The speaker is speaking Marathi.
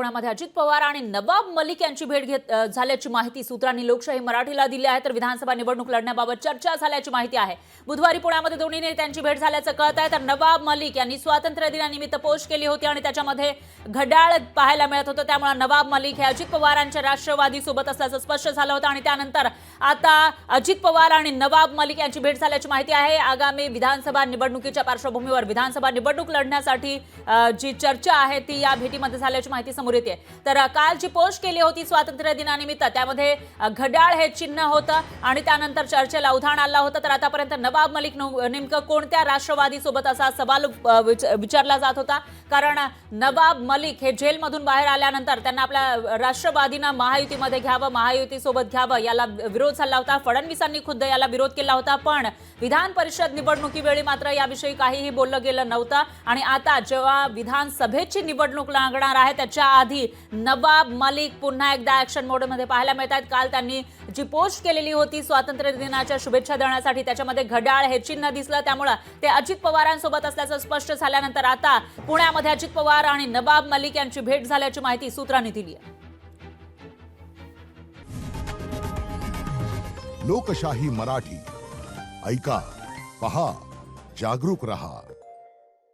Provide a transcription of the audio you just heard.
पुण्यामध्ये अजित पवार आणि नवाब मलिक यांची भेट झाल्याची माहिती सूत्रांनी लोकशाही मराठीला दिली आहे। तर विधानसभा निवडणूक लढण्याबाबत चर्चा झाल्याची माहिती आहे। बुधवारी पुण्यामध्ये दोन्ही नेत्यांची भेट झाल्याचं कळत आहे। तर नवाब मलिक यांनी स्वातंत्र्य दिनानिमित्त पोस्ट केली होती आणि त्याच्यामध्ये घड्याळ पाहायला मिळत होतं। त्यामुळे नवाब मलिक हे अजित पवारांच्या राष्ट्रवादी सोबत असल्याचं स्पष्ट झालं होतं आणि त्यानंतर आता अजित पवार आणि नवाब मलिक यांची भेट झाल्याची माहिती आहे। आगामी विधानसभा निवडणुकीच्या पार्श्वभूमीवर विधानसभा निवडणूक लढण्यासाठी जी चर्चा आहे ती या भेटीमध्ये झाल्याची माहिती समोर येते। तर काल जी पोस्ट केली होती स्वातंत्र्य दिनानिमित्त त्यामध्ये घड्याळ हे चिन्ह होतं आणि त्यानंतर चर्चेला उधाण आलं होतं। तर आतापर्यंत नवाब मलिक नेमकं कोणत्या राष्ट्रवादी सोबत असा सवाल विचारला जात होता, कारण नवाब मलिक हे जेलमधून बाहेर आल्यानंतर त्यांना आपल्या राष्ट्रवादीनं महायुतीमध्ये घ्यावं, महायुतीसोबत घ्यावं याला विरोध झाला होता। फडणवीसांनी खुद्द याला विरोध केला होता, पण विधान परिषद निवडणुकीवेळी मात्र याविषयी काहीही बोललं गेलं नव्हतं। आणि आता जेव्हा विधानसभेची निवडणूक लागणार आहे त्याच्या आधी नवाब मलिक पुन्हा एकदा ऍक्शन मोडमध्ये पाहायला मिळत आहेत। काल त्यांनी जी पोस्ट केलेली होती स्वातंत्र्य दिनाच्या शुभेच्छा देण्यासाठी त्याच्यामध्ये घड्याळ हे चिन्ह दिसलं, त्यामुळे ते अजित पवारांसोबत असल्याचं स्पष्ट झाल्यानंतर आता पुण्यामध्ये अजित पवार आणि नवाब मलिक यांची भेट झाल्याची माहिती सूत्रांनी दिली आहे। लोकशाही मराठी ऐका, पहा, जागरूक रहा।